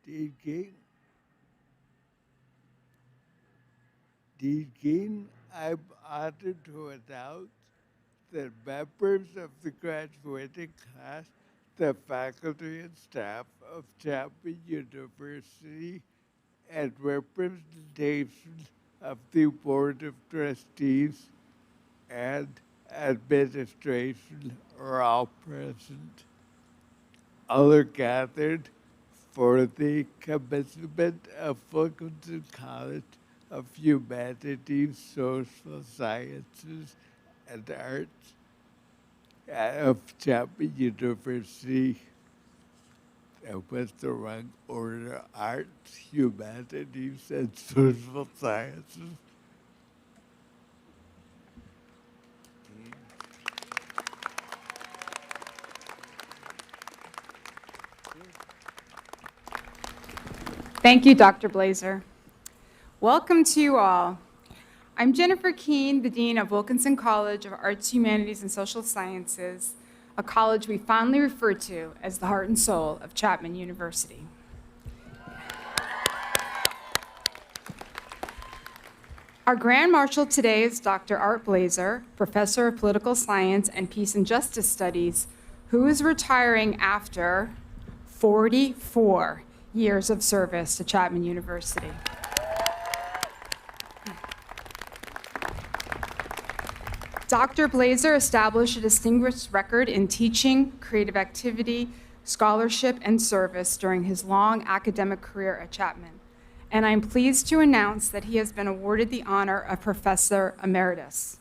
Dean King, I'm honored to announce that members of the graduating class, the faculty and staff of Chapman University, and representation of the Board of Trustees and administration are all present. All are gathered for the commencement of Wilkinson College of Humanities, Social Sciences, and Arts of Chapman University. That was the wrong order: arts, humanities, and social sciences. Thank you, Dr. Blazer. Welcome to you all. I'm Jennifer Keene, the Dean of Wilkinson College of Arts, Humanities, and Social Sciences, a college we fondly refer to as the heart and soul of Chapman University. Our Grand Marshal today is Dr. Art Blazer, Professor of Political Science and Peace and Justice Studies, who is retiring after 44 years of service to Chapman University. Dr. Blazer established a distinguished record in teaching, creative activity, scholarship, and service during his long academic career at Chapman. And I'm pleased to announce that he has been awarded the honor of Professor Emeritus.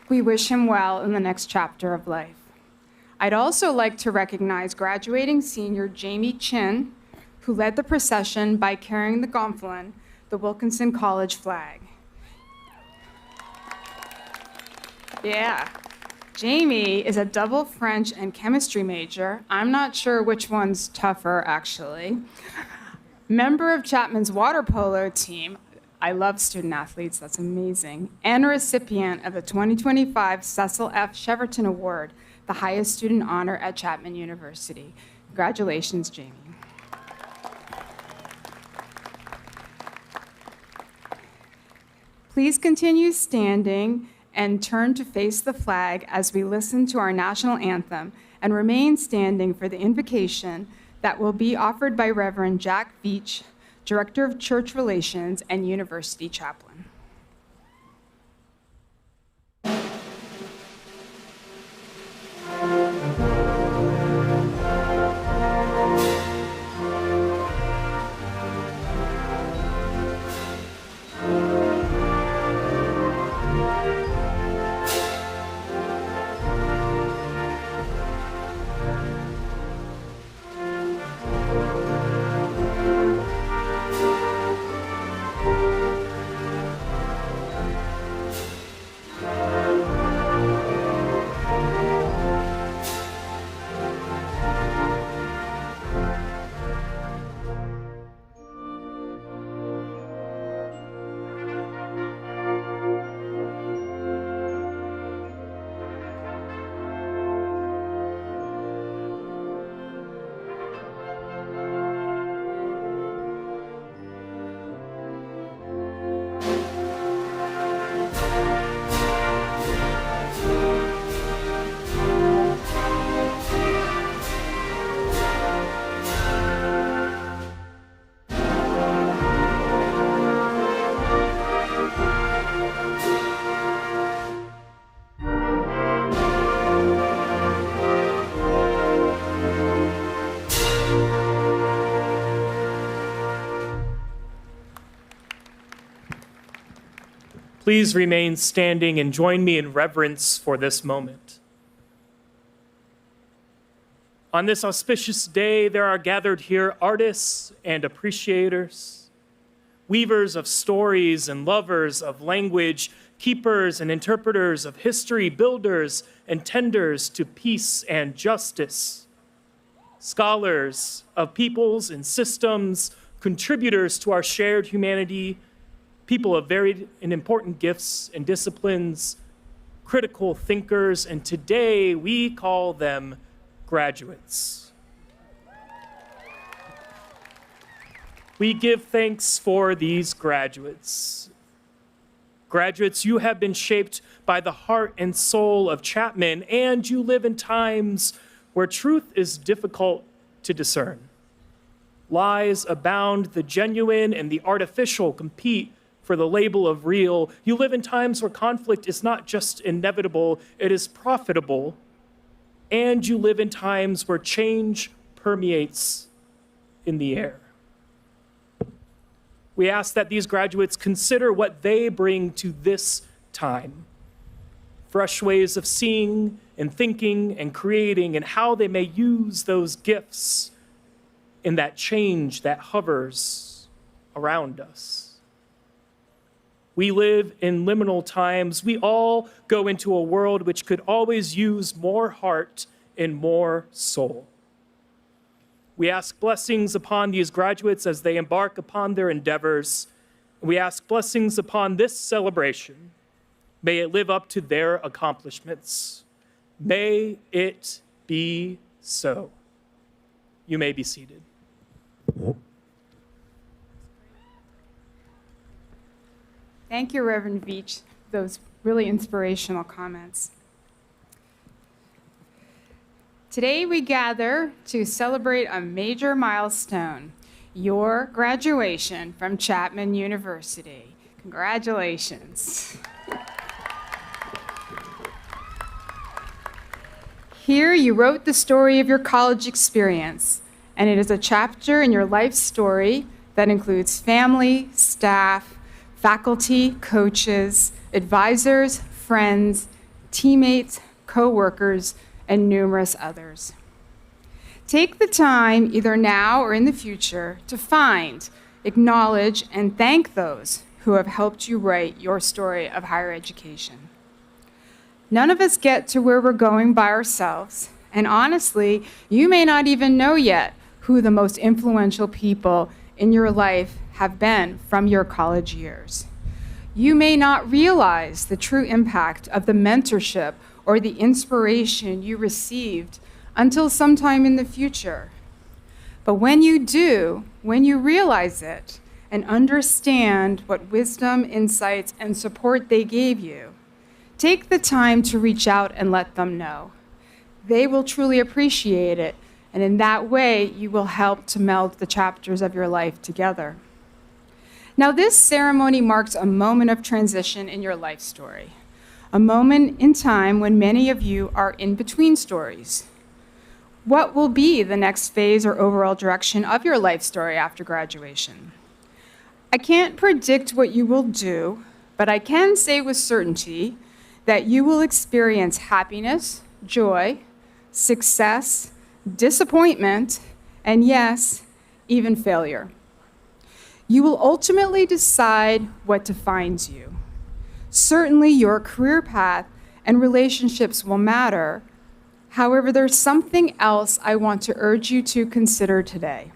We wish him well in the next chapter of life. I'd also like to recognize graduating senior Jamie Chin, who led the procession by carrying the gonfalon, the Wilkinson College flag. Yeah. Jamie is a double French and chemistry major. I'm not sure which one's tougher, actually. Member of Chapman's water polo team. I love student athletes, that's amazing. And a recipient of the 2025 Cecil F. Cheverton Award, the highest student honor at Chapman University. Congratulations, Jamie. Please continue standing and turn to face the flag as we listen to our national anthem, and remain standing for the invocation that will be offered by Reverend Jack Veach, Director of Church Relations and University Chaplain. Please remain standing and join me in reverence for this moment. On this auspicious day, there are gathered here artists and appreciators, weavers of stories and lovers of language, keepers and interpreters of history, builders and tenders to peace and justice, scholars of peoples and systems, contributors to our shared humanity, people of varied and important gifts and disciplines, critical thinkers, and today we call them graduates. We give thanks for these graduates. Graduates, you have been shaped by the heart and soul of Chapman, and you live in times where truth is difficult to discern. Lies abound, the genuine and the artificial compete for the label of real. You live in times where conflict is not just inevitable, it is profitable. And you live in times where change permeates in the air. We ask that these graduates consider what they bring to this time. Fresh ways of seeing and thinking and creating, and how they may use those gifts in that change that hovers around us. We live in liminal times. We all go into a world which could always use more heart and more soul. We ask blessings upon these graduates as they embark upon their endeavors. We ask blessings upon this celebration. May it live up to their accomplishments. May it be so. You may be seated. Thank you, Reverend Veach, for those really inspirational comments. Today we gather to celebrate a major milestone, your graduation from Chapman University. Congratulations. Here you wrote the story of your college experience, and it is a chapter in your life story that includes family, staff, faculty, coaches, advisors, friends, teammates, co-workers, and numerous others. Take the time, either now or in the future, to find, acknowledge, and thank those who have helped you write your story of higher education. None of us get to where we're going by ourselves, and honestly, you may not even know yet who the most influential people in your life have been from your college years. You may not realize the true impact of the mentorship or the inspiration you received until sometime in the future. But when you do, when you realize it and understand what wisdom, insights, and support they gave you, take the time to reach out and let them know. They will truly appreciate it, and in that way, you will help to meld the chapters of your life together. Now, this ceremony marks a moment of transition in your life story, a moment in time when many of you are in between stories. What will be the next phase or overall direction of your life story after graduation? I can't predict what you will do, but I can say with certainty that you will experience happiness, joy, success, disappointment, and yes, even failure. You will ultimately decide what defines you. Certainly, your career path and relationships will matter. However, there's something else I want to urge you to consider today,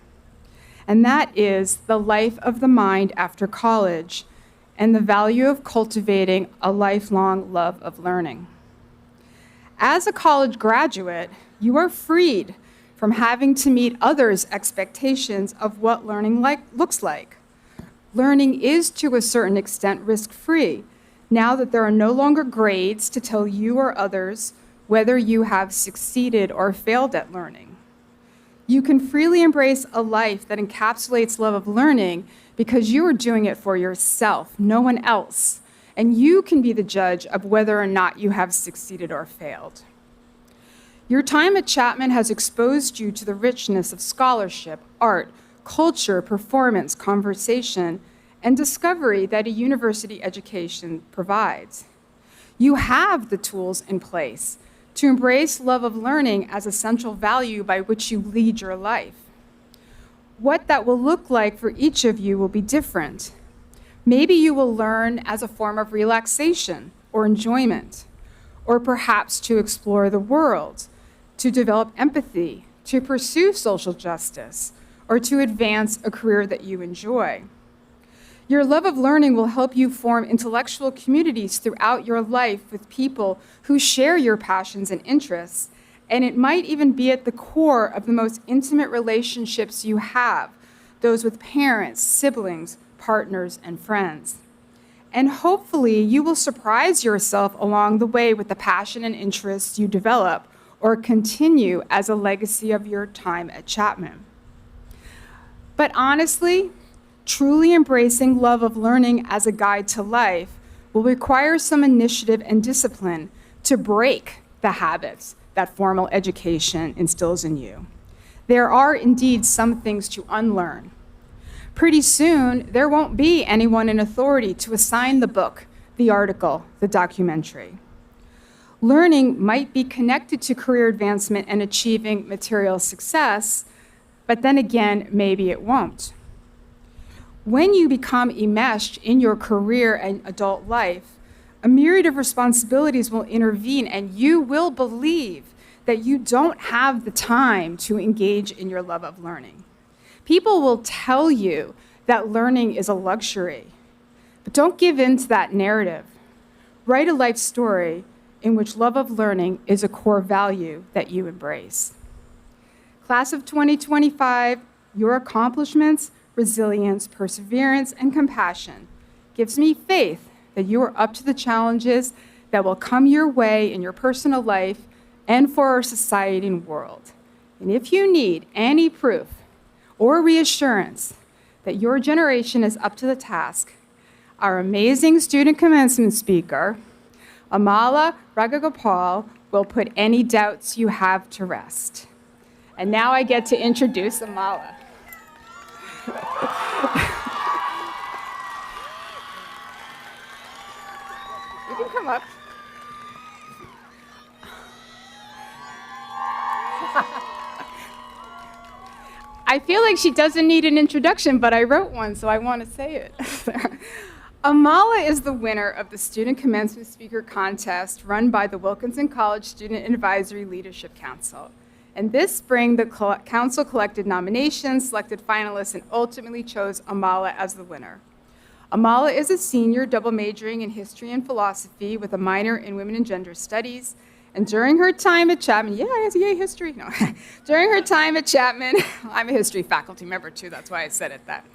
and that is the life of the mind after college and the value of cultivating a lifelong love of learning. As a college graduate, you are freed from having to meet others' expectations of what learning looks like. Learning is, to a certain extent, risk-free, now that there are no longer grades to tell you or others whether you have succeeded or failed at learning. You can freely embrace a life that encapsulates love of learning because you are doing it for yourself, no one else, and you can be the judge of whether or not you have succeeded or failed. Your time at Chapman has exposed you to the richness of scholarship, art, culture, performance, conversation, and discovery that a university education provides. You have the tools in place to embrace love of learning as a central value by which you lead your life. What that will look like for each of you will be different. Maybe you will learn as a form of relaxation or enjoyment, or perhaps to explore the world, to develop empathy, to pursue social justice, or to advance a career that you enjoy. Your love of learning will help you form intellectual communities throughout your life with people who share your passions and interests, and it might even be at the core of the most intimate relationships you have, those with parents, siblings, partners, and friends. And hopefully, you will surprise yourself along the way with the passion and interests you develop or continue as a legacy of your time at Chapman. But honestly, truly embracing love of learning as a guide to life will require some initiative and discipline to break the habits that formal education instills in you. There are indeed some things to unlearn. Pretty soon, there won't be anyone in authority to assign the book, the article, the documentary. Learning might be connected to career advancement and achieving material success, but then again, maybe it won't. When you become enmeshed in your career and adult life, a myriad of responsibilities will intervene, and you will believe that you don't have the time to engage in your love of learning. People will tell you that learning is a luxury, but don't give in to that narrative. Write a life story in which love of learning is a core value that you embrace. Class of 2025, your accomplishments, resilience, perseverance, and compassion gives me faith that you are up to the challenges that will come your way in your personal life and for our society and world. And if you need any proof or reassurance that your generation is up to the task, our amazing student commencement speaker, Amala Ragagopal, will put any doubts you have to rest. And now I get to introduce Amala. You can come up. I feel like she doesn't need an introduction, but I wrote one, so I want to say it. Amala is the winner of the Student Commencement Speaker Contest run by the Wilkinson College Student Advisory Leadership Council. And this spring, the council collected nominations, selected finalists, and ultimately chose Amala as the winner. Amala is a senior double majoring in history and philosophy with a minor in women and gender studies. And during her time at Chapman, yay, history. No. During her time at Chapman, I'm a history faculty member too, that's why I said it that.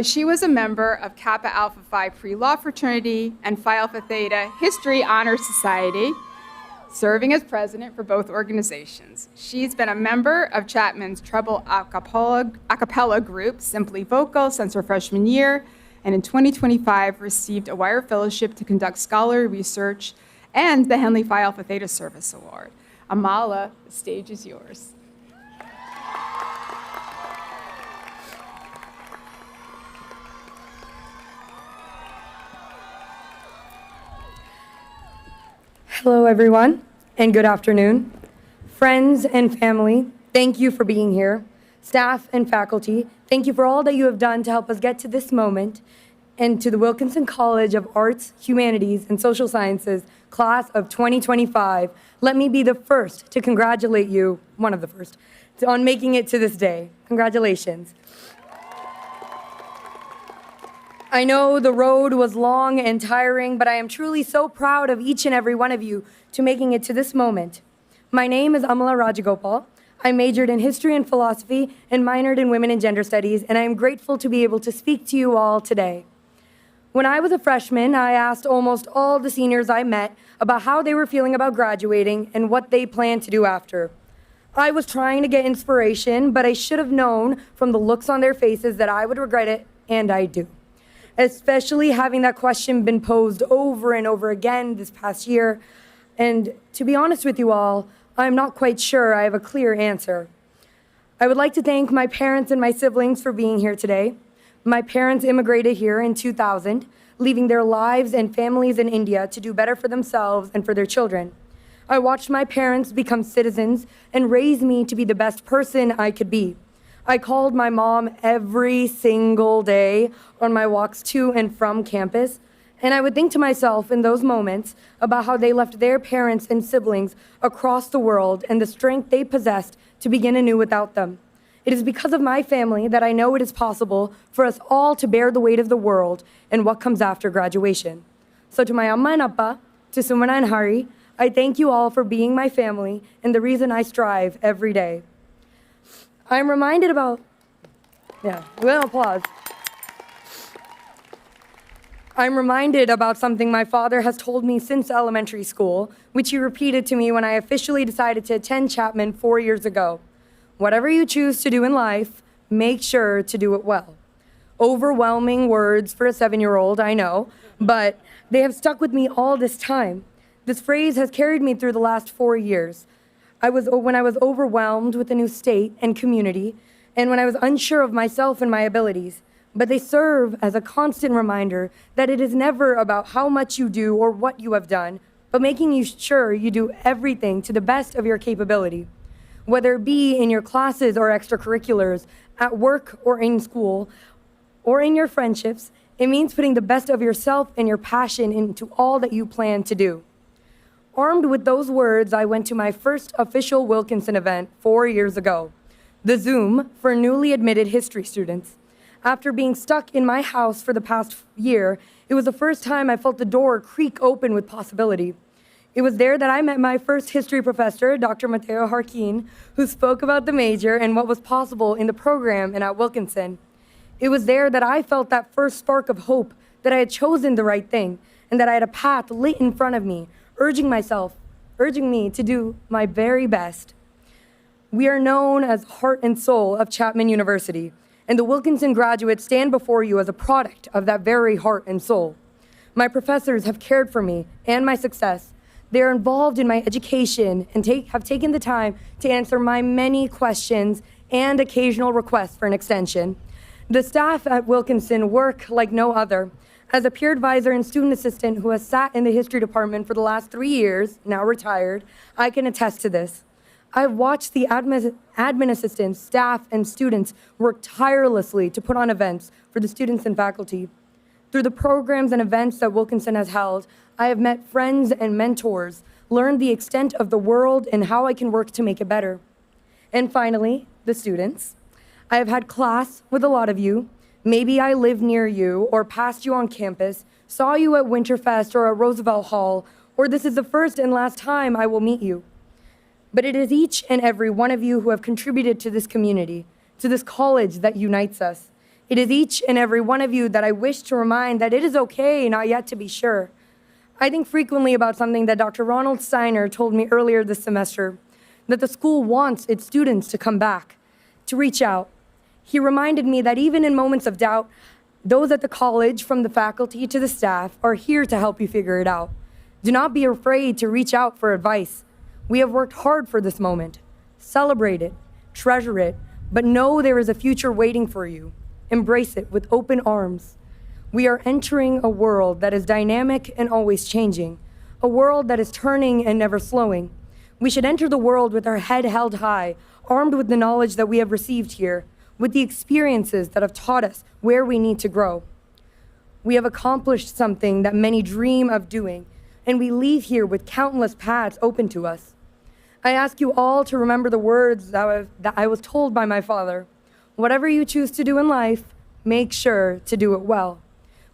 She was a member of Kappa Alpha Phi Pre-Law Fraternity and Phi Alpha Theta History Honor Society, serving as president for both organizations. She's been a member of Chapman's treble a cappella group, Simply Vocal, since her freshman year, and in 2025 received a Wire Fellowship to conduct scholarly research and the Henley Phi Alpha Theta Service Award. Amala, the stage is yours. Hello, everyone, and good afternoon. Friends and family, thank you for being here. Staff and faculty, thank you for all that you have done to help us get to this moment. And to the Wilkinson College of Arts, Humanities, and Social Sciences class of 2025, let me be the first to congratulate you, one of the first, on making it to this day. Congratulations. I know the road was long and tiring, but I am truly so proud of each and every one of you to making it to this moment. My name is Amala Rajagopal. I majored in history and philosophy and minored in women and gender studies, and I am grateful to be able to speak to you all today. When I was a freshman, I asked almost all the seniors I met about how they were feeling about graduating and what they planned to do after. I was trying to get inspiration, but I should have known from the looks on their faces that I would regret it, and I do. Especially having that question been posed over and over again this past year. And to be honest with you all, I'm not quite sure I have a clear answer. I would like to thank my parents and my siblings for being here today. My parents immigrated here in 2000, leaving their lives and families in India to do better for themselves and for their children. I watched my parents become citizens and raise me to be the best person I could be. I called my mom every single day on my walks to and from campus, and I would think to myself in those moments about how they left their parents and siblings across the world and the strength they possessed to begin anew without them. It is because of my family that I know it is possible for us all to bear the weight of the world and what comes after graduation. So to my amma and appa, to Sumana and Hari, I thank you all for being my family and the reason I strive every day. I'm reminded about, applause. I'm reminded about something my father has told me since elementary school, which he repeated to me when I officially decided to attend Chapman 4 years ago. Whatever you choose to do in life, make sure to do it well. Overwhelming words for a 7-year-old, I know, but they have stuck with me all this time. This phrase has carried me through the last 4 years. When I was overwhelmed with a new state and community, and when I was unsure of myself and my abilities. But they serve as a constant reminder that it is never about how much you do or what you have done, but making you sure you do everything to the best of your capability. Whether it be in your classes or extracurriculars, at work or in school, or in your friendships, it means putting the best of yourself and your passion into all that you plan to do. Armed with those words, I went to my first official Wilkinson event 4 years ago, the Zoom for newly admitted history students. After being stuck in my house for the past year, it was the first time I felt the door creak open with possibility. It was there that I met my first history professor, Dr. Mateo Harkin, who spoke about the major and what was possible in the program and at Wilkinson. It was there that I felt that first spark of hope that I had chosen the right thing and that I had a path lit in front of me, urging me to do my very best. We are known as heart and soul of Chapman University, and the Wilkinson graduates stand before you as a product of that very heart and soul. My professors have cared for me and my success. They are involved in my education and have taken the time to answer my many questions and occasional requests for an extension. The staff at Wilkinson work like no other. As a peer advisor and student assistant who has sat in the history department for the last 3 years, now retired, I can attest to this. I've watched the admin assistants, staff, and students work tirelessly to put on events for the students and faculty. Through the programs and events that Wilkinson has held, I have met friends and mentors, learned the extent of the world and how I can work to make it better. And finally, the students. I have had class with a lot of you. Maybe I live near you or passed you on campus, saw you at Winterfest or at Roosevelt Hall, or this is the first and last time I will meet you. But it is each and every one of you who have contributed to this community, to this college that unites us. It is each and every one of you that I wish to remind that it is okay not yet to be sure. I think frequently about something that Dr. Ronald Steiner told me earlier this semester, that the school wants its students to come back, to reach out. He reminded me that even in moments of doubt, those at the college, from the faculty to the staff, are here to help you figure it out. Do not be afraid to reach out for advice. We have worked hard for this moment. Celebrate it, treasure it, but know there is a future waiting for you. Embrace it with open arms. We are entering a world that is dynamic and always changing, a world that is turning and never slowing. We should enter the world with our head held high, armed with the knowledge that we have received here, with the experiences that have taught us where we need to grow. We have accomplished something that many dream of doing, and we leave here with countless paths open to us. I ask you all to remember the words that I was told by my father. Whatever you choose to do in life, make sure to do it well.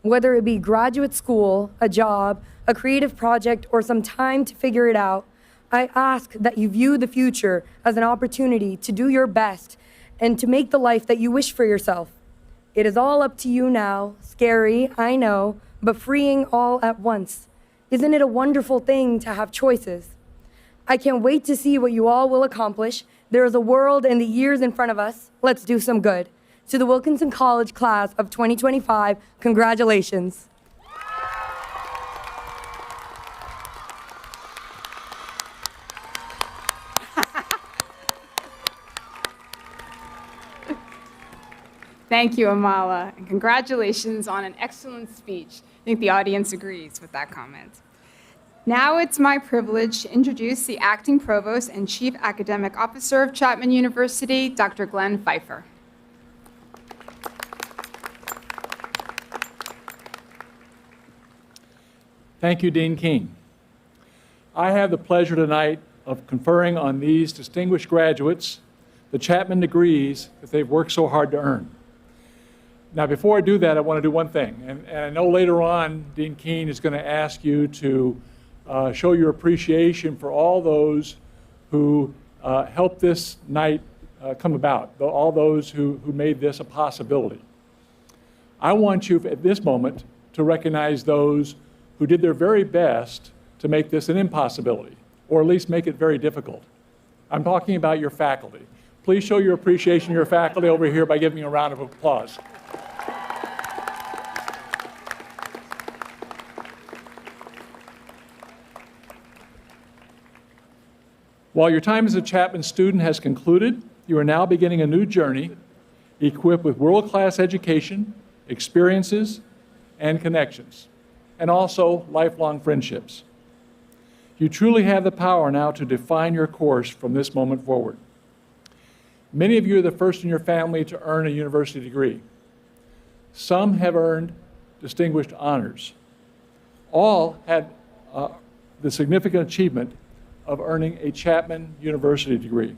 Whether it be graduate school, a job, a creative project, or some time to figure it out, I ask that you view the future as an opportunity to do your best and to make the life that you wish for yourself. It is all up to you now. Scary, I know, but freeing all at once. Isn't it a wonderful thing to have choices? I can't wait to see what you all will accomplish. There is a world and the years in front of us. Let's do some good. To the Wilkinson College class of 2025, congratulations. Thank you, Amala, and congratulations on an excellent speech. I think the audience agrees with that comment. Now it's my privilege to introduce the Acting Provost and Chief Academic Officer of Chapman University, Dr. Glenn Pfeiffer. Thank you, Dean King. I have the pleasure tonight of conferring on these distinguished graduates the Chapman degrees that they've worked so hard to earn. Now, before I do that, I want to do one thing. And I know later on, Dean Keene is going to ask you to show your appreciation for all those who helped this night come about, all those who made this a possibility. I want you at this moment to recognize those who did their very best to make this an impossibility, or at least make it very difficult. I'm talking about your faculty. Please show your appreciation to your faculty over here by giving a round of applause. While your time as a Chapman student has concluded, you are now beginning a new journey equipped with world-class education, experiences, and connections, and also lifelong friendships. You truly have the power now to define your course from this moment forward. Many of you are the first in your family to earn a university degree. Some have earned distinguished honors. All had the significant achievement of earning a Chapman University degree.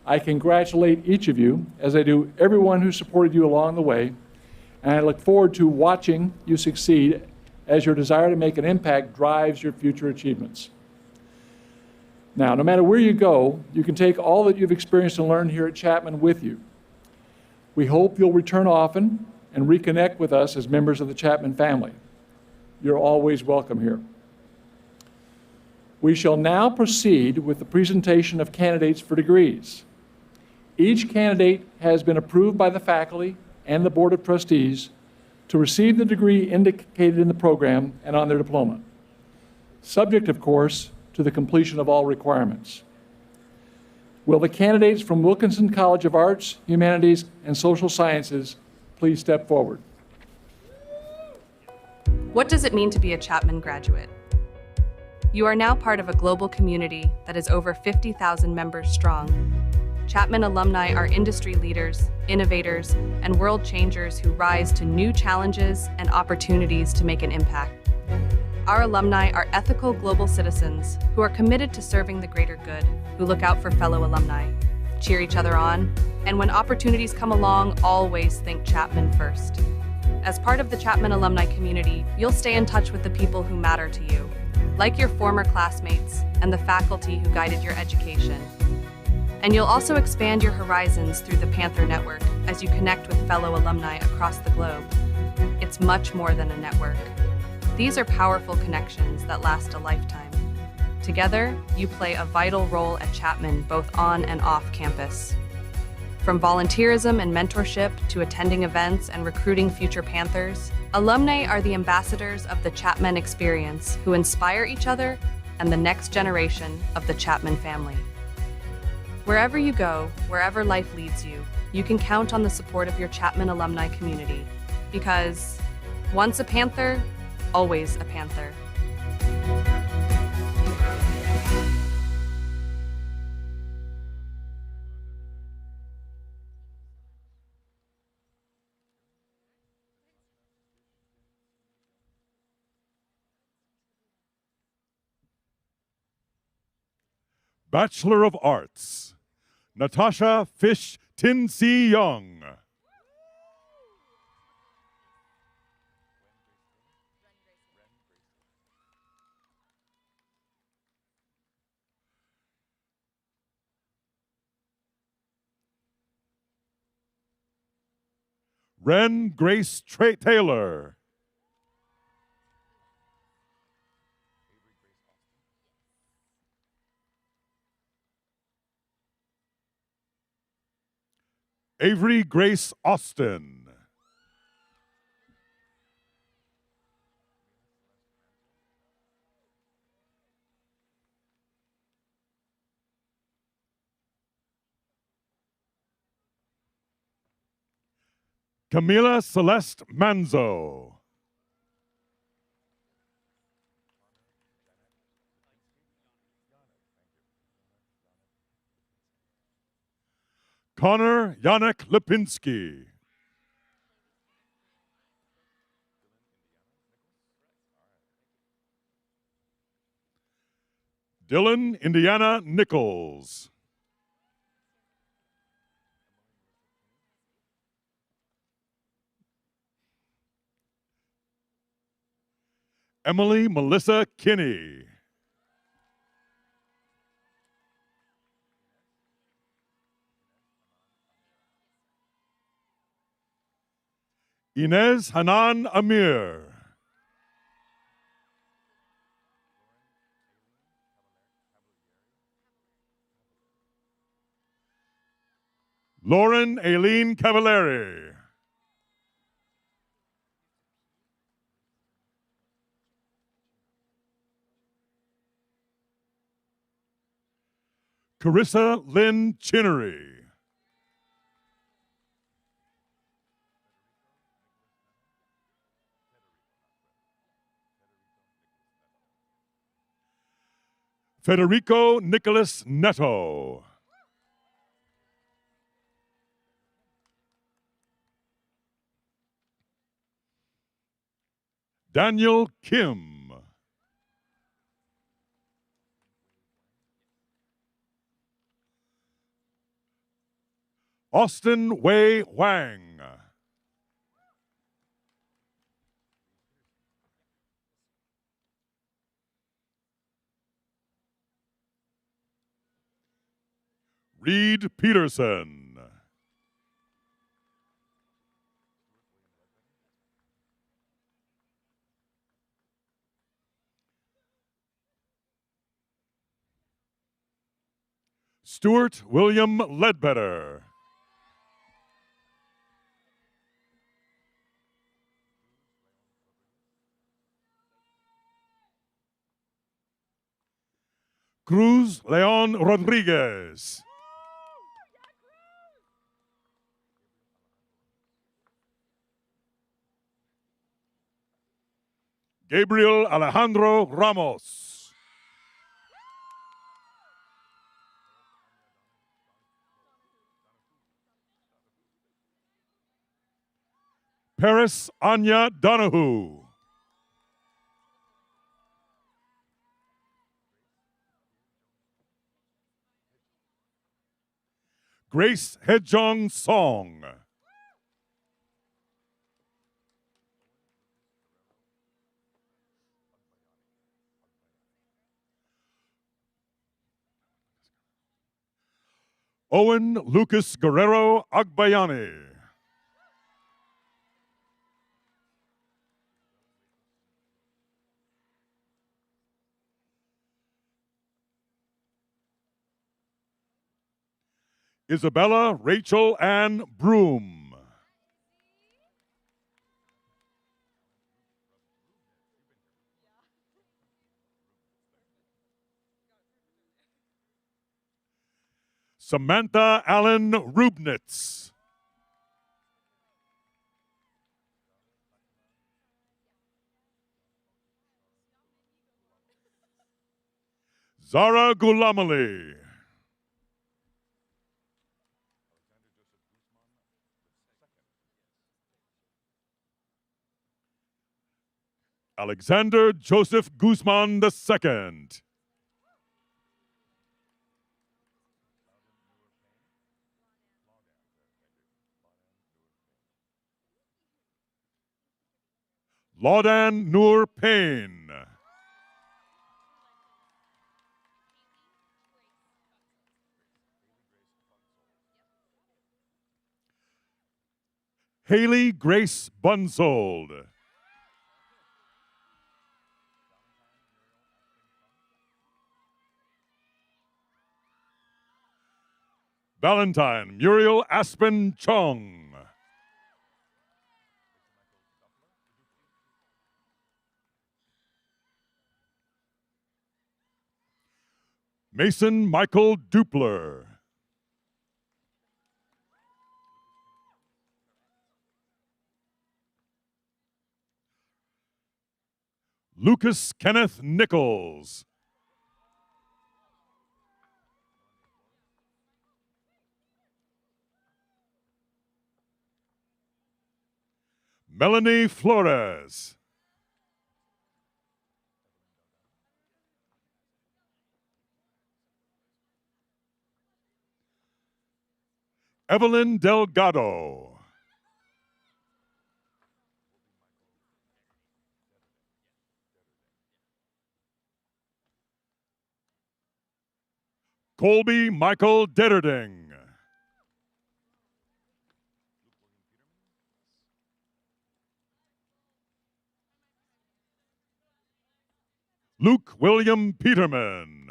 I congratulate each of you, as I do everyone who supported you along the way, and I look forward to watching you succeed as your desire to make an impact drives your future achievements. Now, no matter where you go, you can take all that you've experienced and learned here at Chapman with you. We hope you'll return often and reconnect with us as members of the Chapman family. You're always welcome here. We shall now proceed with the presentation of candidates for degrees. Each candidate has been approved by the faculty and the Board of Trustees to receive the degree indicated in the program and on their diploma, subject, of course, to the completion of all requirements. Will the candidates from Wilkinson College of Arts, Humanities, and Social Sciences please step forward? What does it mean to be a Chapman graduate? You are now part of a global community that is over 50,000 members strong. Chapman alumni are industry leaders, innovators, and world changers who rise to new challenges and opportunities to make an impact. Our alumni are ethical global citizens who are committed to serving the greater good, who look out for fellow alumni, cheer each other on, and when opportunities come along, always think Chapman first. As part of the Chapman alumni community, you'll stay in touch with the people who matter to you, like your former classmates and the faculty who guided your education. And you'll also expand your horizons through the Panther Network as you connect with fellow alumni across the globe. It's much more than a network. These are powerful connections that last a lifetime. Together, you play a vital role at Chapman both on and off campus. From volunteerism and mentorship to attending events and recruiting future Panthers, alumni are the ambassadors of the Chapman experience who inspire each other and the next generation of the Chapman family. Wherever you go, wherever life leads you, you can count on the support of your Chapman alumni community because once a Panther, always a Panther. Bachelor of Arts, Natasha Fish Tin-Si Young. Ren Grace Taylor. Avery Grace Austin. Camila Celeste Manzo. Connor Yannick Lipinski. Dylan Indiana Nichols. Emily Melissa Kinney. Inez Hanan Amir. Lauren Aileen Cavallari. Carissa Lynn Chinnery. Federico Nicholas Neto. Daniel Kim. Austin Wei Wang. Reed Peterson. Stuart William Ledbetter. Cruz Leon Rodriguez. Gabriel Alejandro Ramos. Paris Anya Donahue. Grace Hejong Song. Owen Lucas Guerrero Agbayani. Isabella Rachel Ann Broom. Samantha Allen Rubnitz. Zara Gulamali. Alexander Joseph Guzman II. Laudan Noor Payne. Haley Grace Bunsold. Valentine Muriel Aspen Chong. Mason Michael Dupler. Lucas Kenneth Nichols. Melanie Flores. Evelyn Delgado. Colby Michael Detterding. Luke William Peterman.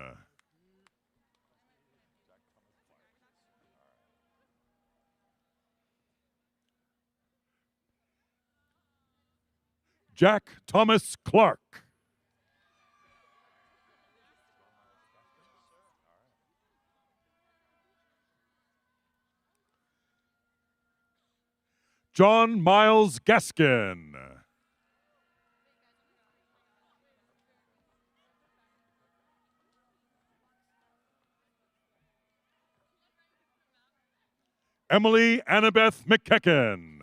Jack Thomas Clark. John Miles Gaskin. Emily Annabeth McKecken.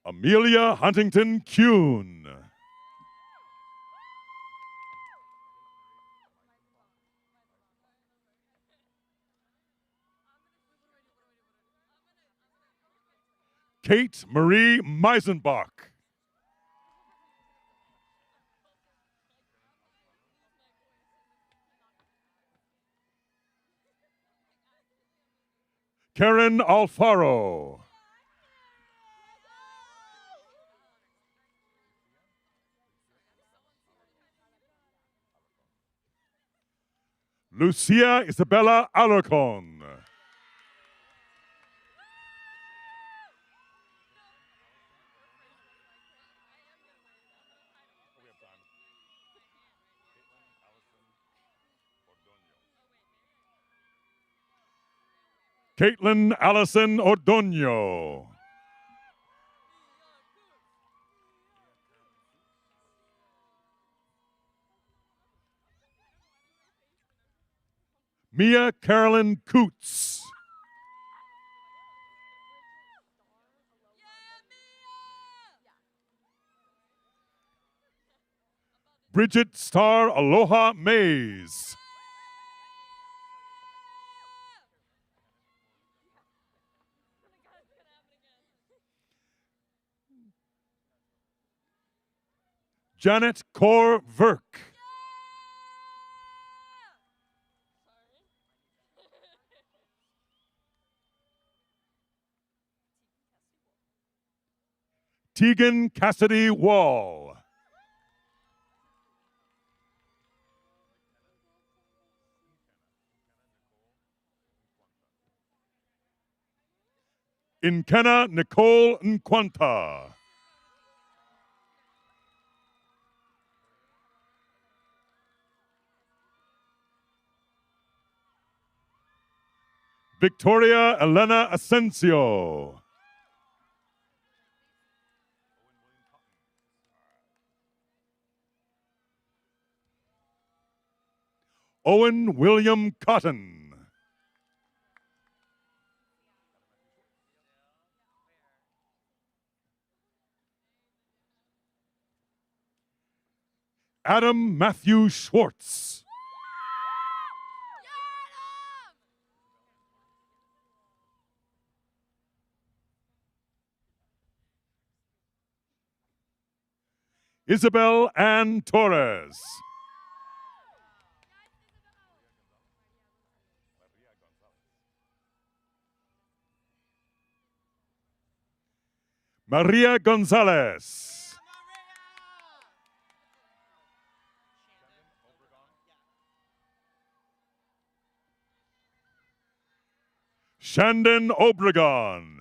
Amelia Huntington Kuhn. Kate Marie Meisenbach. Karen Alfaro. Lucia Isabella Alarcon. Caitlin Allison Ordonio. Mia Carolyn Coots. Bridget Star Aloha Mays. Janet Cor Verk. Tegan Cassidy Wall. Inkena Nicole Nkwanta. Victoria Elena Asensio. Owen William Cotton. Adam Matthew Schwartz. Isabel Ann Torres. Maria Gonzalez. Shandon Obregon.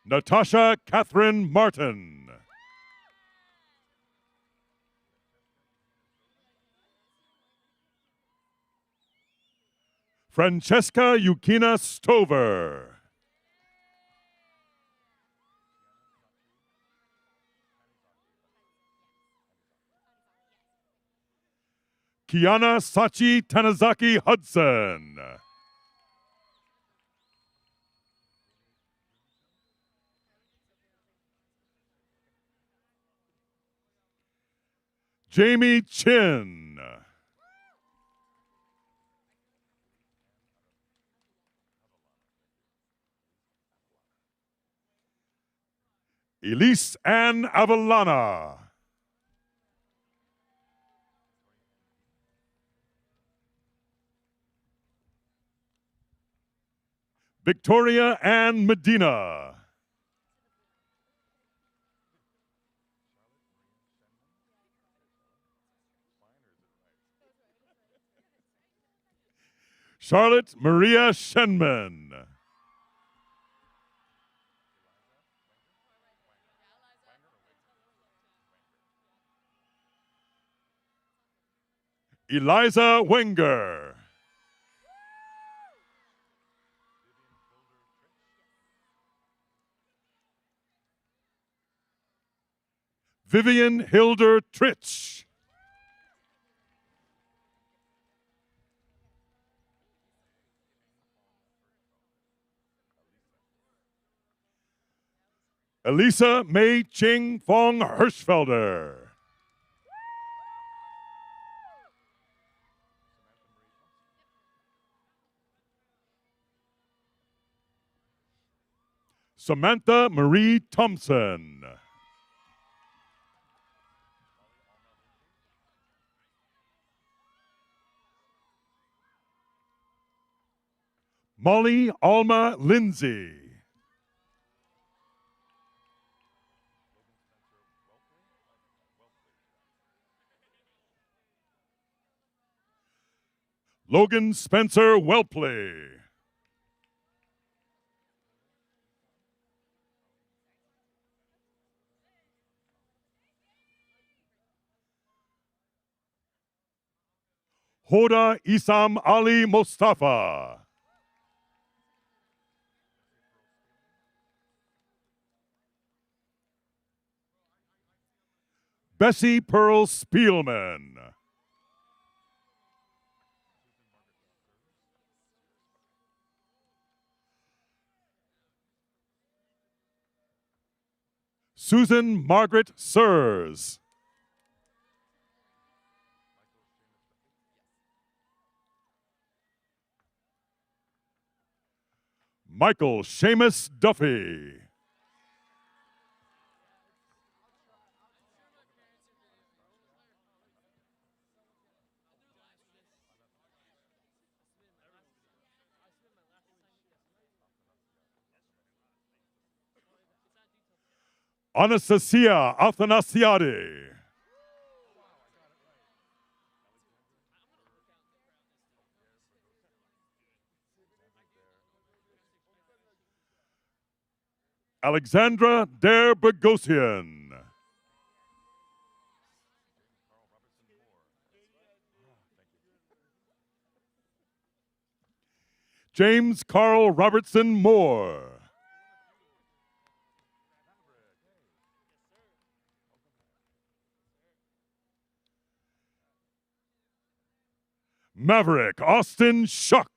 Natasha Catherine Martin. Francesca Yukina Stover. Kiana Sachi Tanazaki Hudson. Jamie Chin. Elise Ann Avellana. Victoria Ann Medina. Charlotte Maria Shenman. Eliza Wenger. Vivian Hilder Tritch. Elisa Mei Ching Fong Hirschfelder. Samantha Marie Thompson. Molly Alma Lindsay. Logan Spencer Welpley. Hoda Isam Ali Mustafa. Bessie Pearl Spielman. Susan Margaret Sears. Michael Seamus Duffy. Anastasia Athanasiadi. Alexandra Der Bogosian. James Carl Robertson Moore. Maverick Austin Shuck.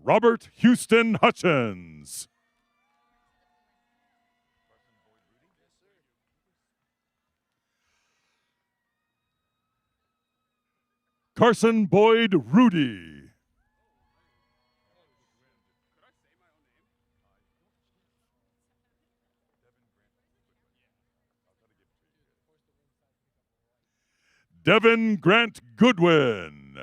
Robert Houston Hutchins. Carson Boyd Rudy. Devin Grant Goodwin.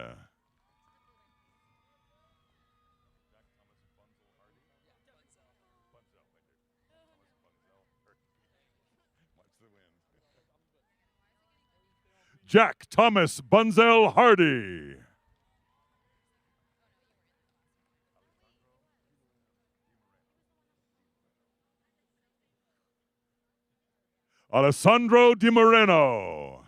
Jack Thomas Bunzel Hardy. Alessandro Di Moreno.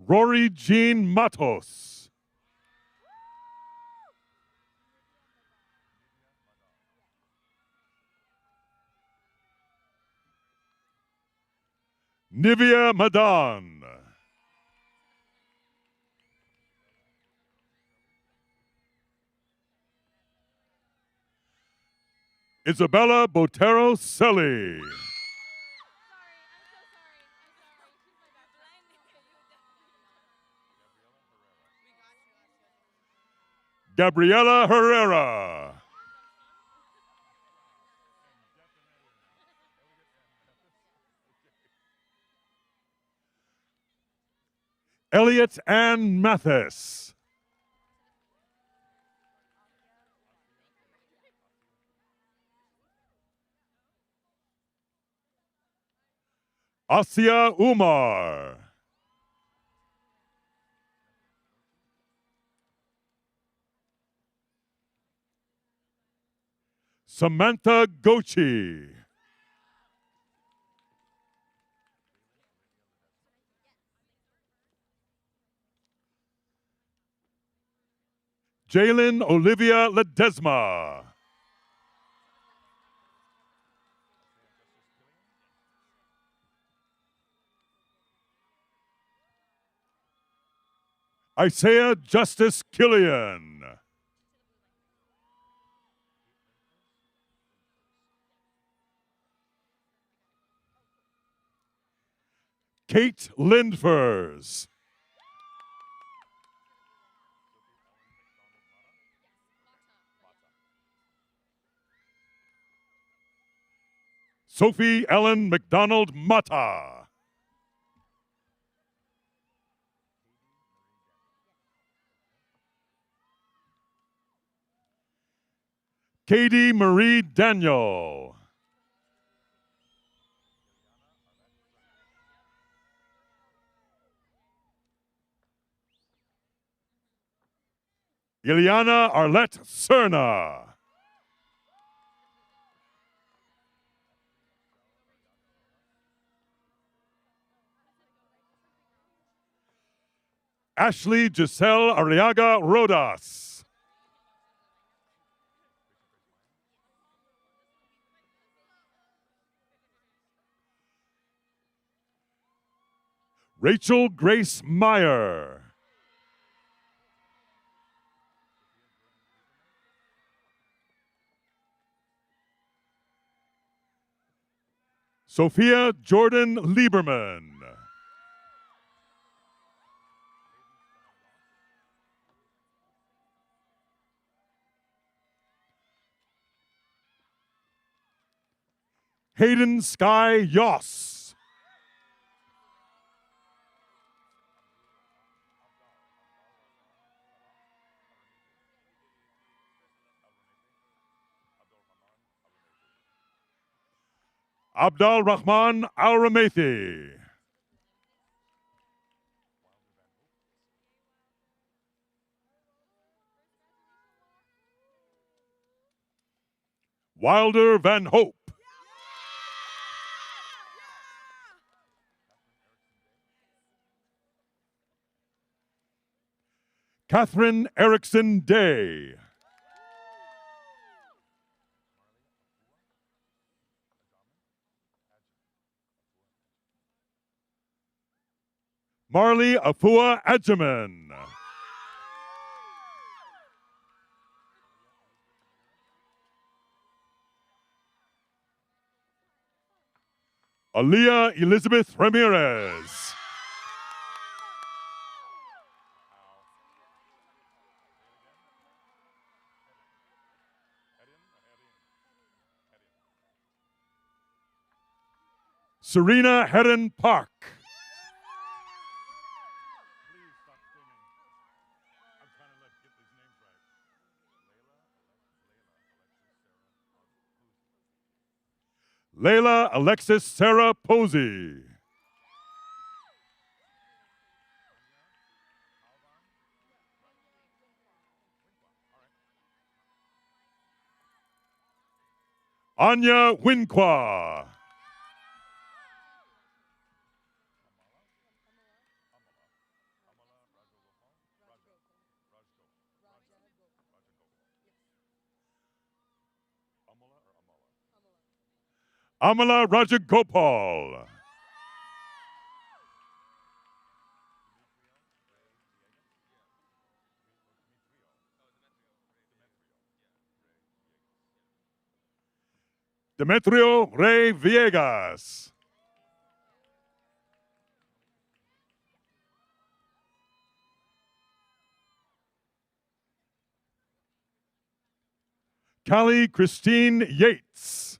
Rory Jean Matos. Nivea Madan. Isabella Botero Selly. Gabriela Herrera. Elliot Ann Mathis. Asia Umar. Samantha Gochi. Jalen Olivia Ledesma. Isaiah Justice Killian. Kate Lindfors. Sophie Ellen McDonald Mata. Katie Marie Daniel. Ileana Arlette Cerna. Ashley Giselle Arriaga Rodas. Rachel Grace Meyer. Sophia Jordan Lieberman. Hayden Sky Yoss. Abdul Rahman Al Ramethi. Wilder Van Hope. Catherine Erickson Day. Marley Afua Adjaman. Aaliyah Elizabeth Ramirez. Serena Heron Park. Layla Alexis Sarah Posey. Anya Winqua. Amala Rajagopal. Demetrio Rey Villegas. Callie Christine Yates.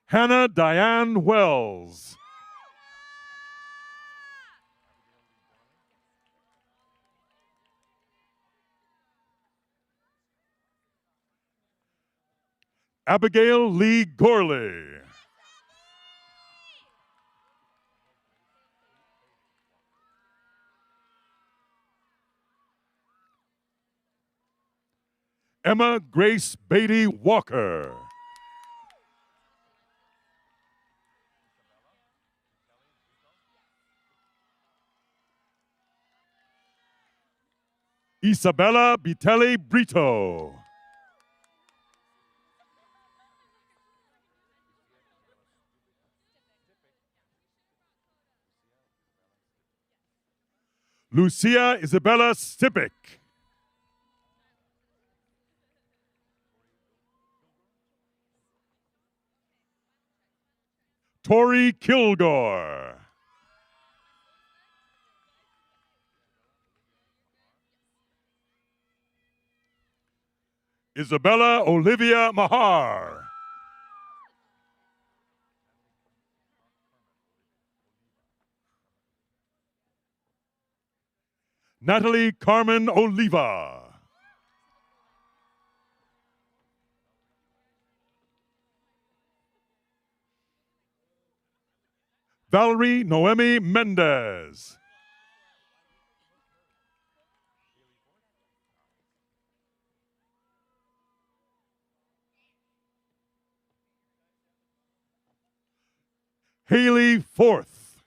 Hannah Diane Wells. Abigail Lee Gorley. Emma Grace Beatty Walker. Isabella Bitelli Brito. Lucia Isabella Stipic. Tori Kilgore. Isabella Olivia Mahar. Natalie Carmen Oliva. Valerie Noemi Mendez. Haley Forth.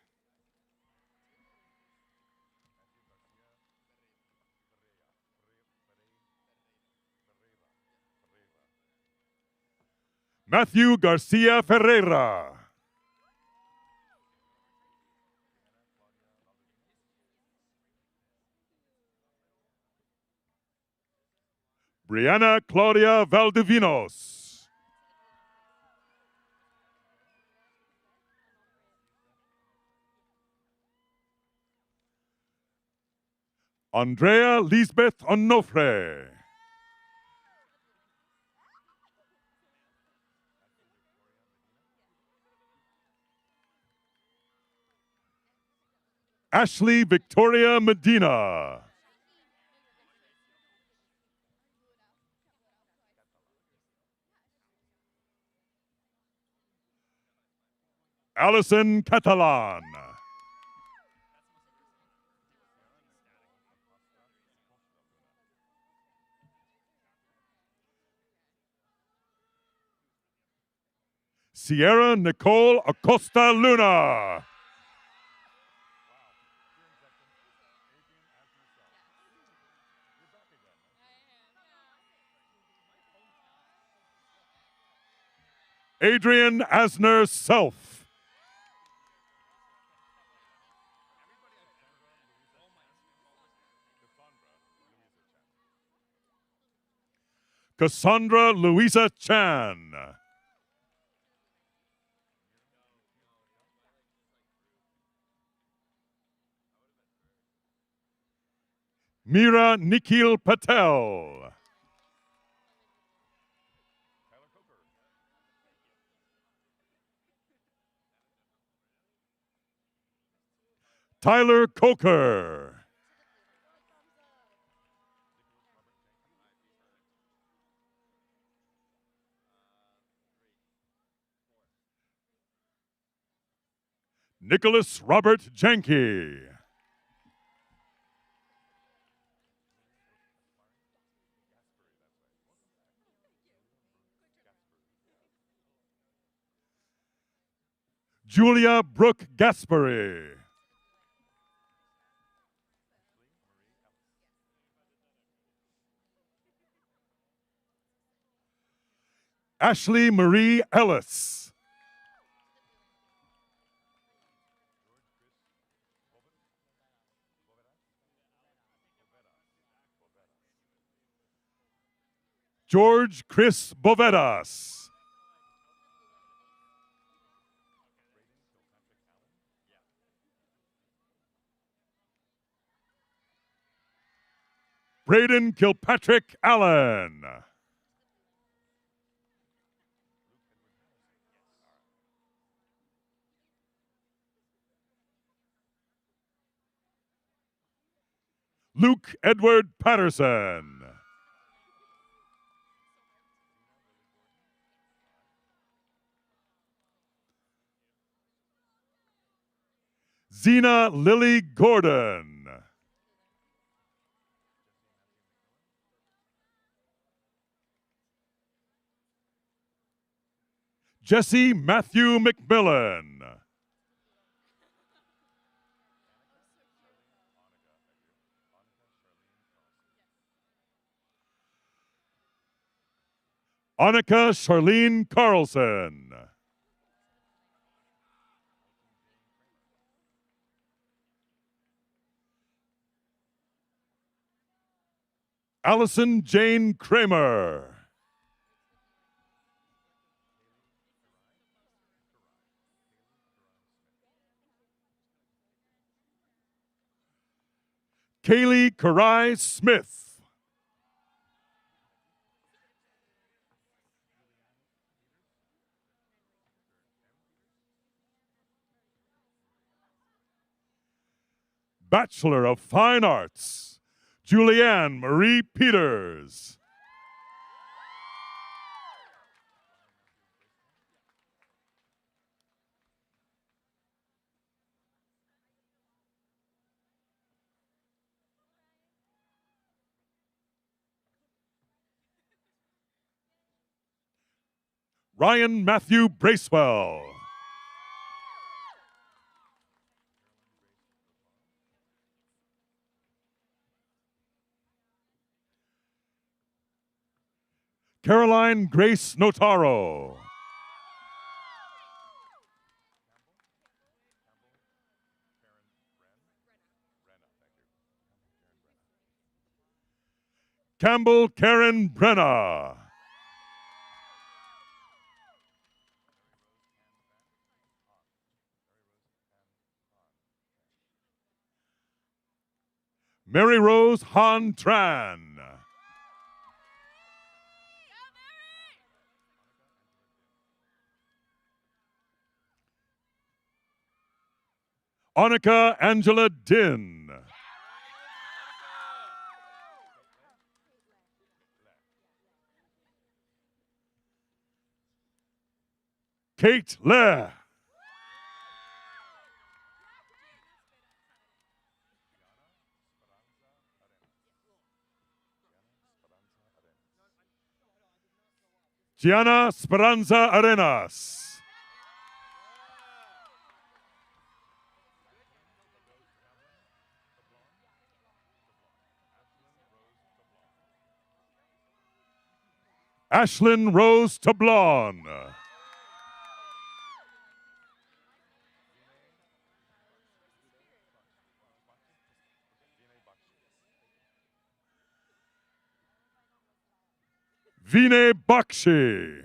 Matthew Garcia Ferreira. Brianna Claudia Valdivinos. Andrea Lisbeth Onofre. Ashley Victoria Medina. Allison Catalan. Sierra Nicole Acosta Luna. Adrian Asner Self. Cassandra Louisa Chan. Mira Nikhil Patel. Tyler Coker. Nicholas Robert Janke. Julia Brooke Gaspari. Ashley Marie Ellis. George Chris Bovedas. Braden Kilpatrick Allen. Luke Edward Patterson. Zena Lily Gordon. Jesse Matthew McMillan. Annika Charlene Carlson. Allison Jane Kramer. Kaylee Karai Smith. Bachelor of Fine Arts, Julianne Marie Peters. Ryan Matthew Bracewell. Caroline Grace Notaro. Campbell Karen Brenna. Mary Rose Han Tran. Annika Angela Din. Kate Le. Gianna Speranza Arenas. Ashlyn Rose Tablon. Vinay Bakshi.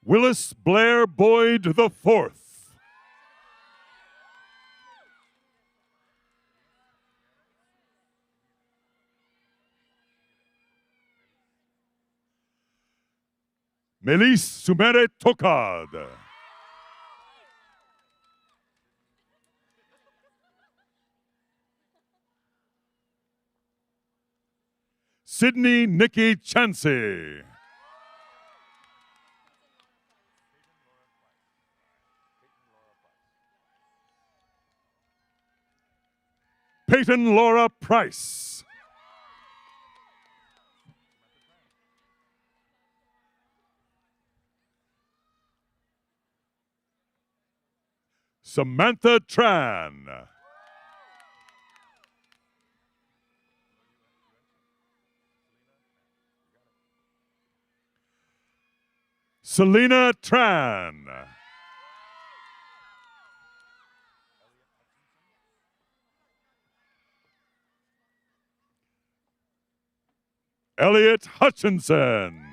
Willis Blair Boyd IV. Melis Sumere Tokad. Sydney Nikki Chansey. Peyton Laura Price. Samantha Tran. Selena Tran. Elliot Hutchinson.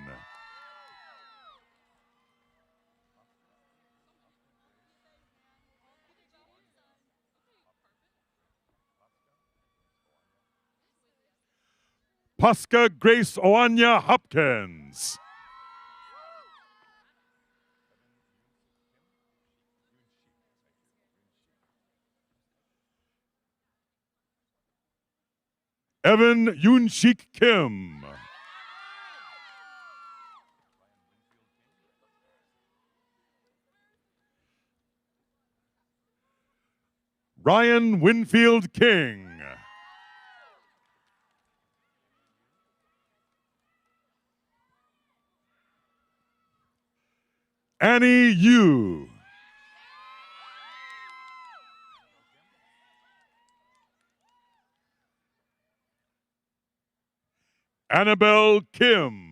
Pasca Grace Oanya Hopkins. Evan Yoonshik Kim. Ryan Winfield King. Annie Yu. Annabelle Kim.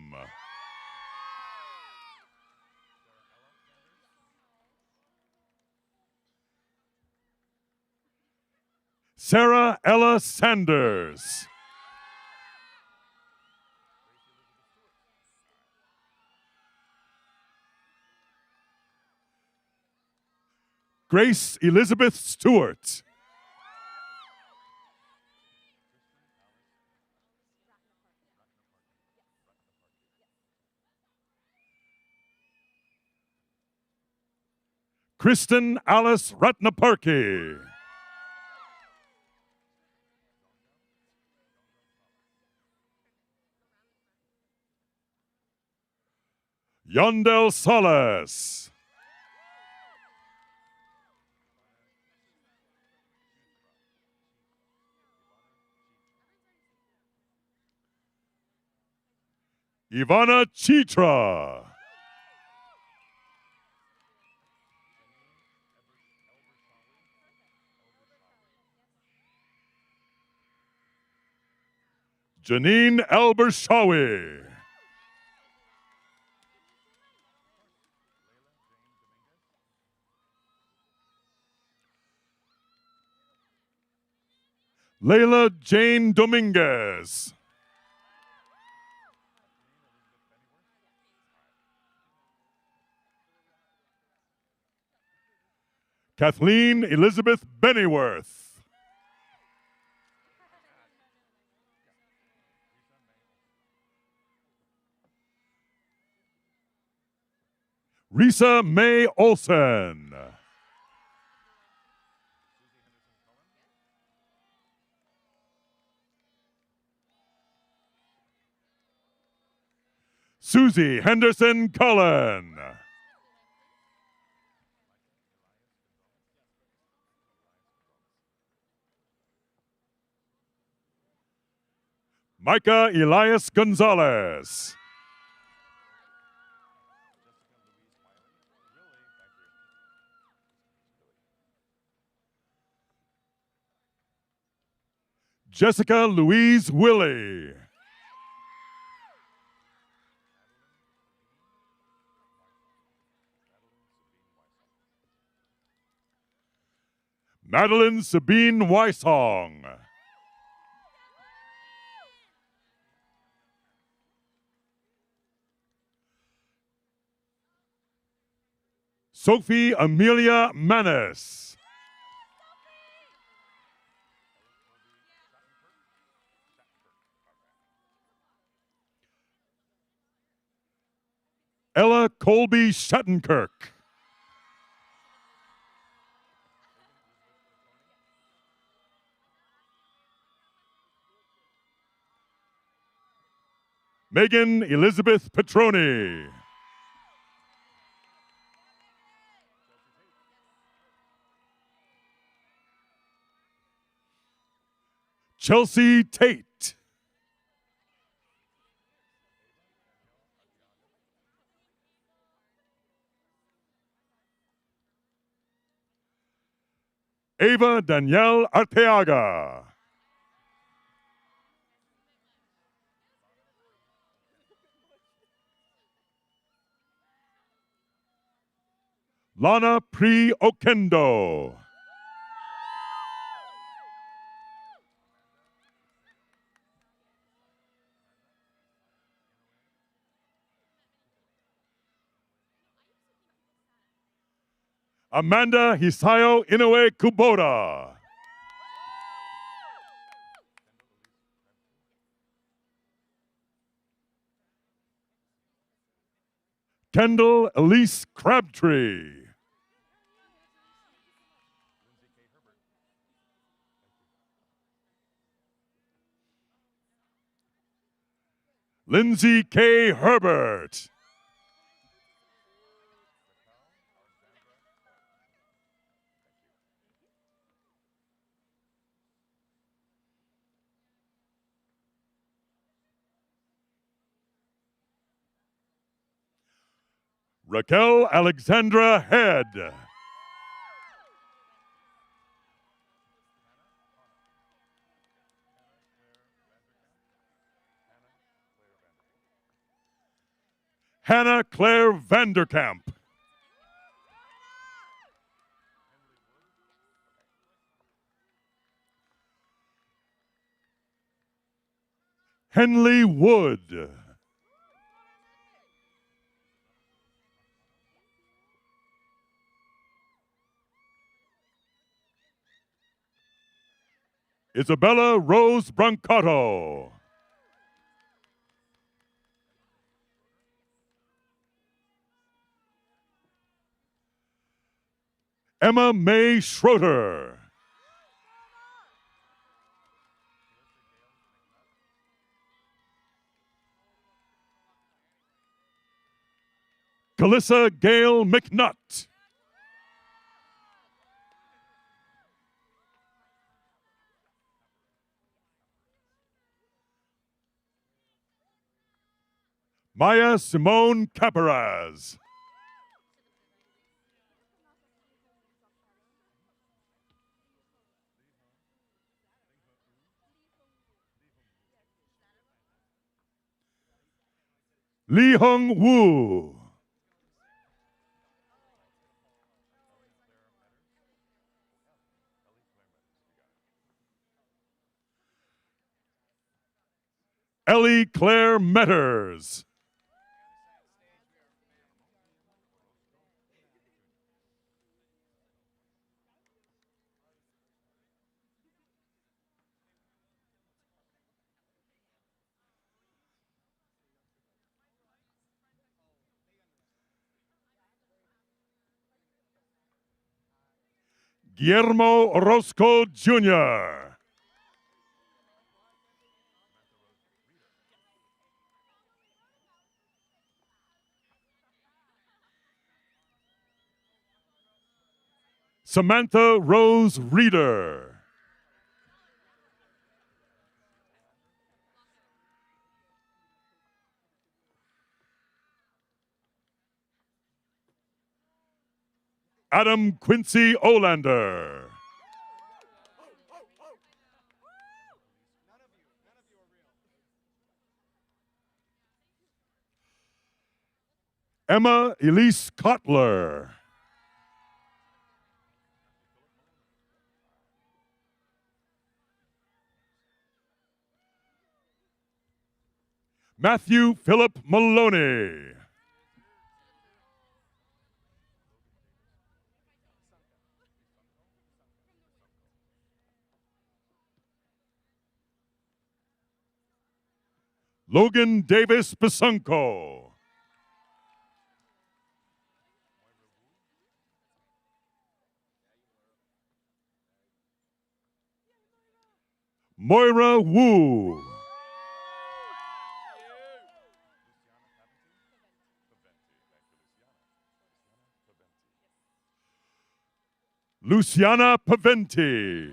Sarah Ella Sanders. Grace Elizabeth Stewart. Kristen Alice Ratnaparki. Yondel Solis. Ivana Chitra. Janine Elbershawi. Layla Jane Dominguez. Kathleen Elizabeth Bennyworth. Risa Mae Olsen. Susie Henderson Cullen. Micah Elias Gonzalez. Jessica Louise Willie. Madeline Sabine Weissong. Sophie Amelia Manis. Ella Colby Shattenkirk. Megan Elizabeth Petroni. Chelsea Tate. Ava Danielle Arteaga. Lana Pri Okendo. Amanda Hisayo Inoue Kubota. Kendall Elise Crabtree. Lindsay K. Herbert. Raquel Alexandra Head. Hannah Claire Vanderkamp. Henley Wood. Isabella Rose Brancato. Emma Mae Schroeder. Calissa Gail McNutt. Maya Simone Caparaz. Lee Hung Woo. Ellie Claire Metters. Guillermo Orozco Jr. Samantha Rose Reeder. Adam Quincy Olander. Emma Elise Kotler. Matthew Philip Maloney. Logan Davis Besunko. Moira Wu. Luciana Paventi.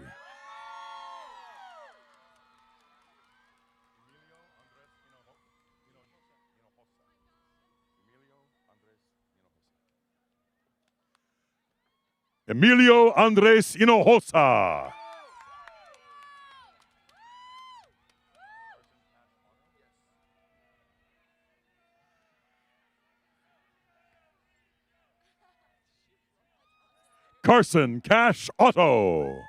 Emilio Andres Hinojosa. Carson Cash Otto.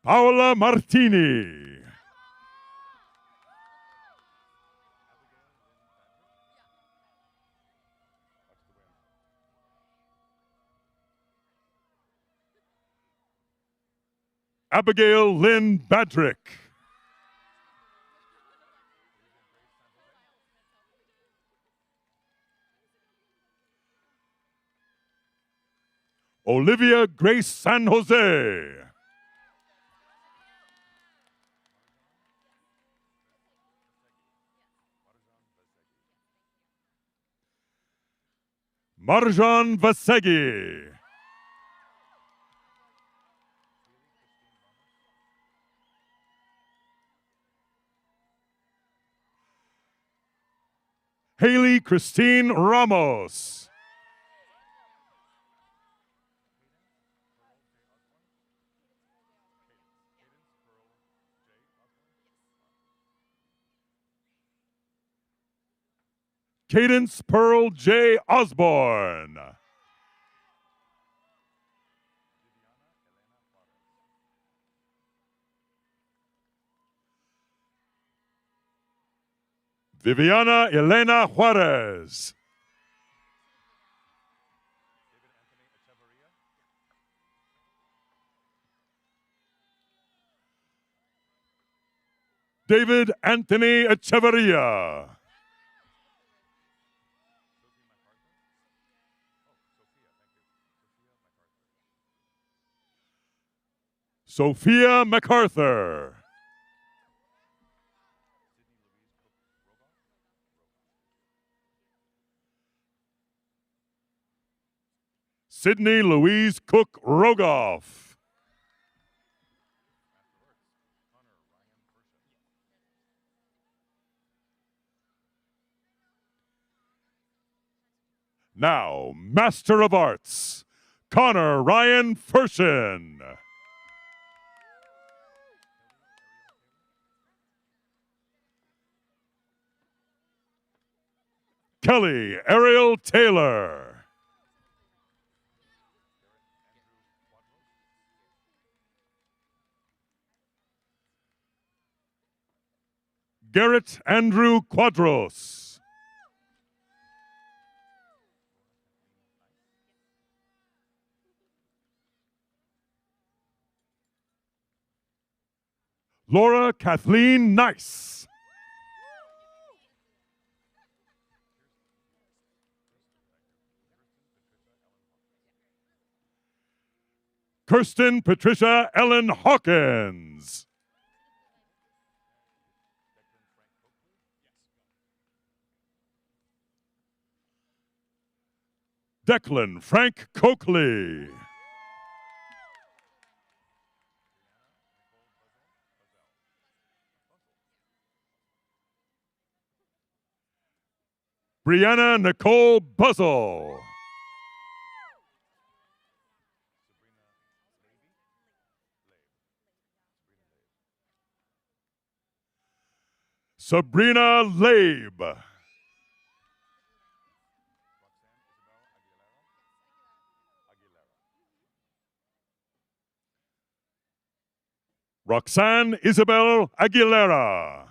Paola Martini. Abigail Lynn Badrick. Olivia Grace San Jose. Marjan Vasegi. Haley Christine Ramos. Cadence Pearl J. Osborne. Viviana Elena Juarez. David Anthony Echeverria. Sophia MacArthur. Sydney Louise Cook Rogoff. Now, Master of Arts, Connor Ryan Furshin. Kelly Ariel Taylor. Garrett Andrew Quadros. Laura Kathleen Nice. Kirsten Patricia Ellen Hawkins. Declan Frank Coakley. Brianna Nicole Buzzle. Sabrina Labe. Roxanne Isabel Aguilera.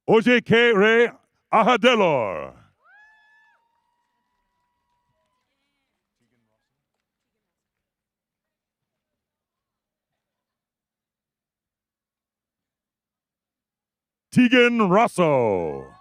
OJK Ray Ahadelor. Tegan Rosso.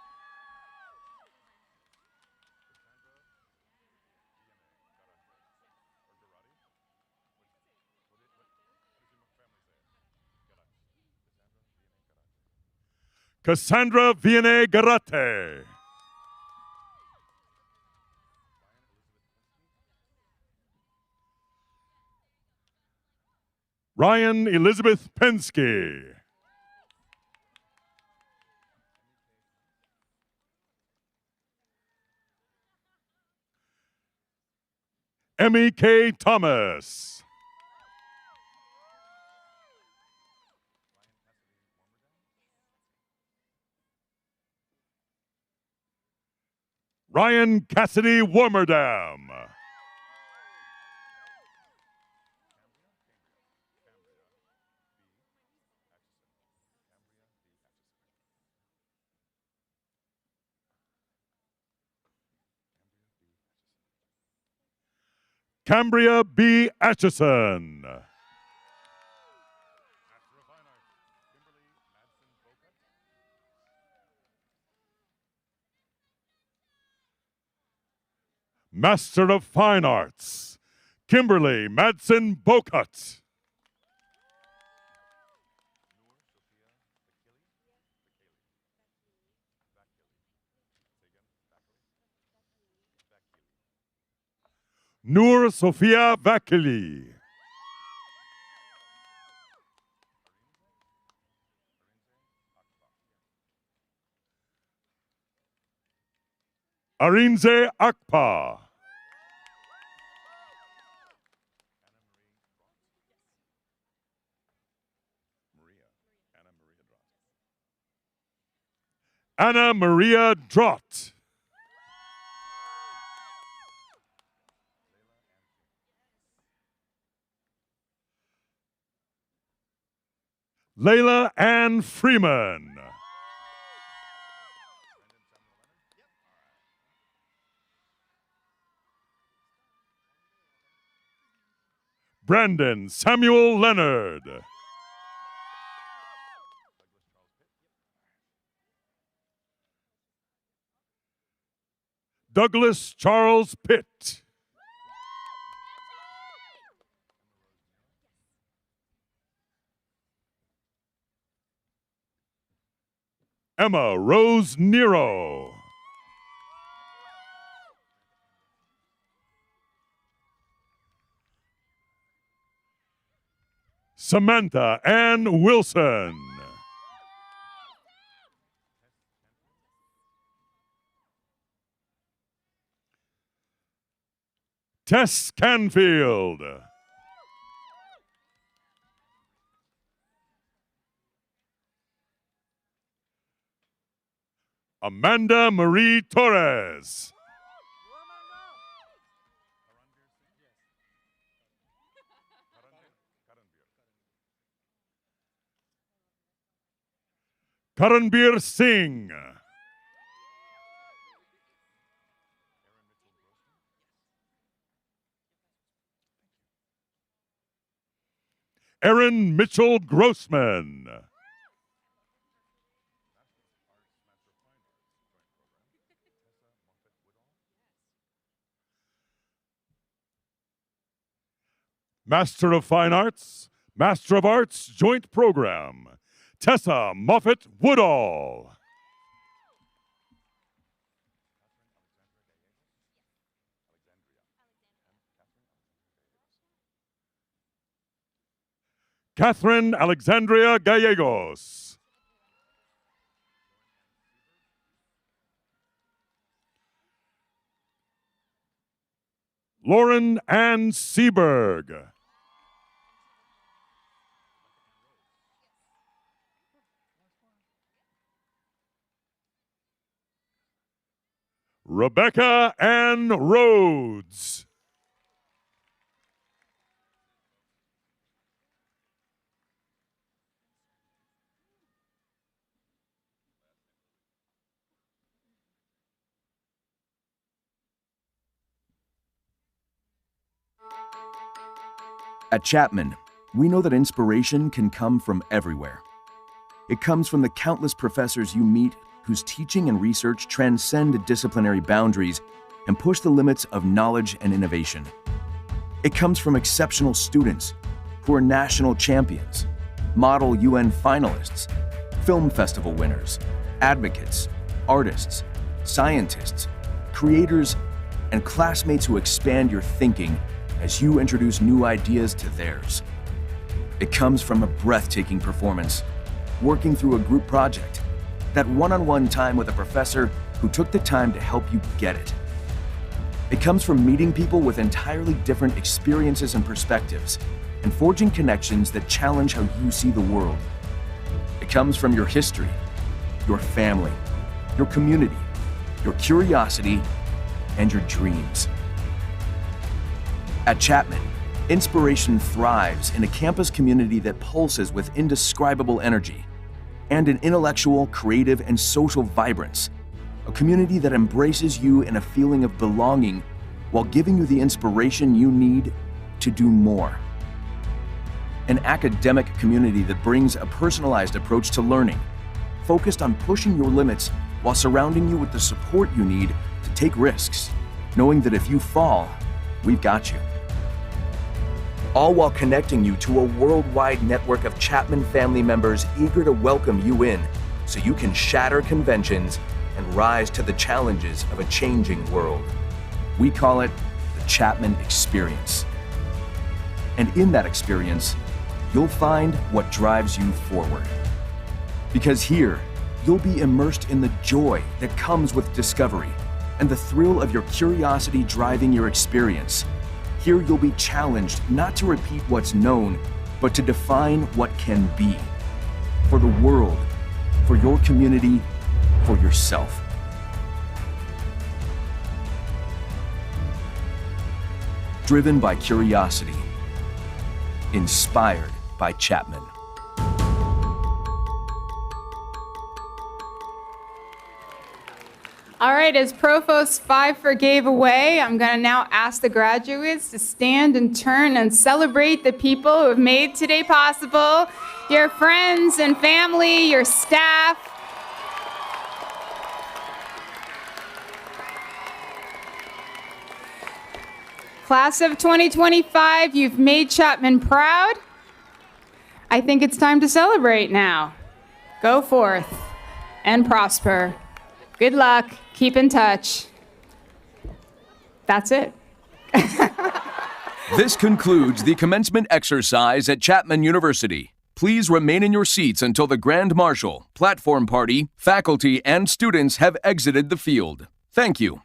Cassandra Vianney Garate. Ryan Elizabeth Pensky. Emmy K. Thomas. Ryan Cassidy Warmerdam. Cambria B. Atchison. Master of Fine Arts, Kimberly Madsen Bokut. Noor Sofia Vakili. Arinze Akpa. Anna Maria Drott. Layla Ann Freeman. Brandon Samuel Leonard. Douglas Charles Pitt. Emma Rose Nero. Samantha Ann Wilson. Tess Canfield. Amanda Marie Torres. Karanbir Singh. Erin Mitchell Grossman. Master of Fine Arts, Master of Arts Joint Program, Tessa Moffett Woodall. Catherine Alexandria Gallegos. Lauren Ann Seberg. Rebecca Ann Rhodes. At Chapman, we know that inspiration can come from everywhere. It comes from the countless professors you meet whose teaching and research transcend disciplinary boundaries and push the limits of knowledge and innovation. It comes from exceptional students who are national champions, model UN finalists, film festival winners, advocates, artists, scientists, creators, and classmates who expand your thinking as you introduce new ideas to theirs. It comes from a breathtaking performance, working through a group project, that one-on-one time with a professor who took the time to help you get it. It comes from meeting people with entirely different experiences and perspectives, and forging connections that challenge how you see the world. It comes from your history, your family, your community, your curiosity, and your dreams. At Chapman, inspiration thrives in a campus community that pulses with indescribable energy and an intellectual, creative, and social vibrance. A community that embraces you in a feeling of belonging while giving you the inspiration you need to do more. An academic community that brings a personalized approach to learning, focused on pushing your limits while surrounding you with the support you need to take risks, knowing that if you fall, we've got you. All while connecting you to a worldwide network of Chapman family members eager to welcome you in so you can shatter conventions and rise to the challenges of a changing world. We call it the Chapman Experience. And in that experience, you'll find what drives you forward. Because here, you'll be immersed in the joy that comes with discovery and the thrill of your curiosity driving your experience. Here, you'll be challenged not to repeat what's known, but to define what can be. For the world, for your community, for yourself. Driven by curiosity. Inspired by Chapman. All right, as Provost Pfeiffer gave away, I'm going to now ask the graduates to stand and turn and celebrate the people who have made today possible, your friends and family, your staff. Class of 2025, you've made Chapman proud. I think it's time to celebrate now. Go forth and prosper. Good luck. Keep in touch. That's it. This concludes the commencement exercise at Chapman University. Please remain in your seats until the Grand Marshal, platform party, faculty, and students have exited the field. Thank you.